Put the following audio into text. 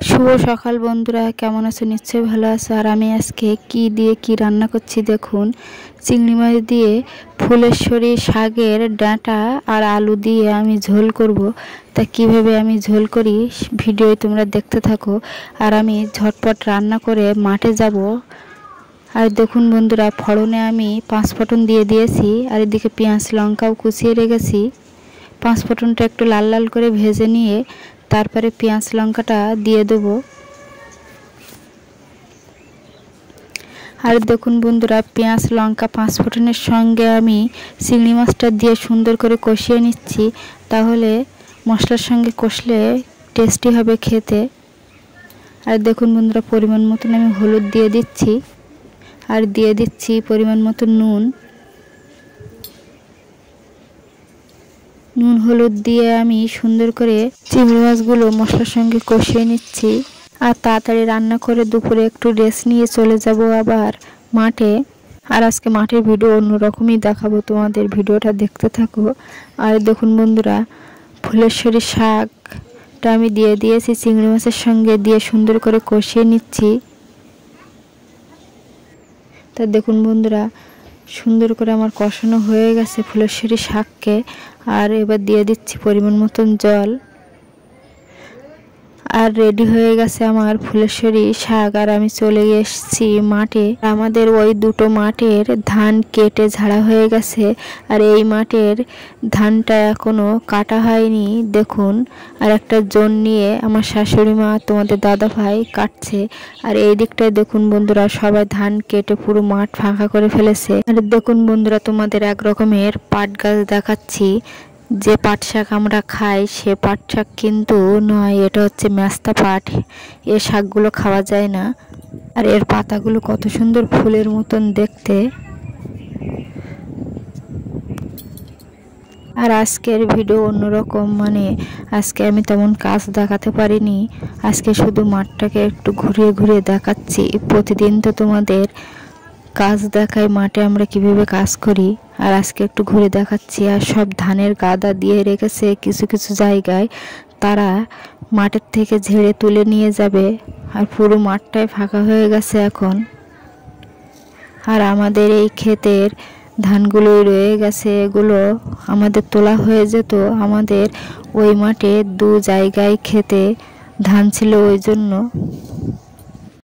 শুভ সকাল বন্ধুরা, কেমন আছো? নিশ্চয়ই ভালো আছো। আর আমি আজকে কি দিয়ে কি রান্না করছি দেখুন। চিংড়ি মাছ দিয়ে ফুলেশ্বরী শাকের ডাঁটা আর আলু দিয়ে আমি ঝোল করব। তা কিভাবে আমি ঝোল করি ভিডিও তোমরা দেখতে থাকো। আর আমি ঝটপট রান্না করে মাঠে যাব। আর দেখুন বন্ধুরা, ফড়নে আমি 5 ফোঁটন দিয়ে দিয়েছি। আর এদিকে পেঁয়াজ লঙ্কাও কুচিয়ে রেখেছি। 5 ফোঁটনটা একটু লাল লাল করে ভেজে নিয়ে তারপরে পেঁয়াজ লঙ্কাটা দিয়ে দেবো। আর দেখুন বন্ধুরা, পেঁয়াজ লঙ্কা 5 ফোঁটনের সঙ্গে আমি চিংড়ি মাছটা দিয়ে সুন্দর করে কষিয়ে নিচ্ছি। তাহলে মশলার সঙ্গে কষলে টেস্টি হবে খেতে। আর দেখুন বন্ধুরা, পরিমাণ মতন আমি হলুদ দিয়ে দিচ্ছি। আর দিয়ে দিচ্ছি পরিমাণ মতো নুন হলুদ দিয়ে আমি সুন্দর করে চিংড়ি মাছগুলো মশলার সঙ্গে কষিয়ে নিচ্ছি। আর তাড়াতাড়ি রান্না করে দুপুরে একটু রেস্ট নিয়ে চলে যাব আবার মাঠে। আর আজকে মাঠের ভিডিও অন্যরকমই দেখাবো তোমাদের, ভিডিওটা দেখতে থাকো। আর দেখুন বন্ধুরা, ফুলেশ্বরী শাকটা আমি দিয়ে দিয়েছি চিংড়ি মাছের সঙ্গে, দিয়ে সুন্দর করে কষিয়ে নিচ্ছি। তা দেখুন বন্ধুরা, সুন্দর করে আমার কষানো হয়ে গেছে ফুলেশ্বরী শাককে। আর এবার দিয়ে দিচ্ছি পরিমাণ মতন জল। আর রেডি হয়ে গেছে আমার ফুলেশ্বরী শাক। আর আমি চলে এসেছি মাঠে। আমাদের ওই দুটো মাঠের ধান কেটে ঝাড়া হয়ে গেছে। আর এই মাঠের ধানটা এখনো কাটা হয়নি দেখুন। আর একটা জন নিয়ে আমার শাশুড়ি মা তোমাদের দাদা ভাই কাটছে। আর এই দিকটায় দেখুন বন্ধুরা, সবাই ধান কেটে পুরো মাঠ ফাঁকা করে ফেলেছে। আর দেখুন বন্ধুরা, তোমাদের এক রকমের পাট গাছ দেখাচ্ছি। যে পাট শাক আমরা খাই সে পাট শাক কিন্তু নয়, এটা হচ্ছে মেস্তা পাট। এ শাকগুলো খাওয়া যায় না। আর এর পাতাগুলো কত সুন্দর ফুলের মতন দেখতে। আর আজকের ভিডিও অন্যরকম, মানে আজকে আমি তেমন কাজ দেখাতে পারিনি। আজকে শুধু মাঠটাকে একটু ঘুরিয়ে ঘুরিয়ে দেখাচ্ছি। প্রতিদিন তো তোমাদের কাজ দেখাই মাঠে আমরা কিভাবে কাজ করি। আর আজকে একটু ঘুরে দেখাচ্ছি। আর সব ধানের গাদা দিয়ে রেখেছে কিছু কিছু জায়গায়, তারা মাঠের থেকে ঝেড়ে তুলে নিয়ে যাবে। আর পুরো মাঠটাই ফাঁকা হয়ে গেছে এখন। আর আমাদের এই ক্ষেতের ধানগুলোই রয়ে গেছে, এগুলো আমাদের তোলা হয়ে যেত। আমাদের ওই মাঠে 2 জায়গায় খেতে ধান ছিল, ওই জন্য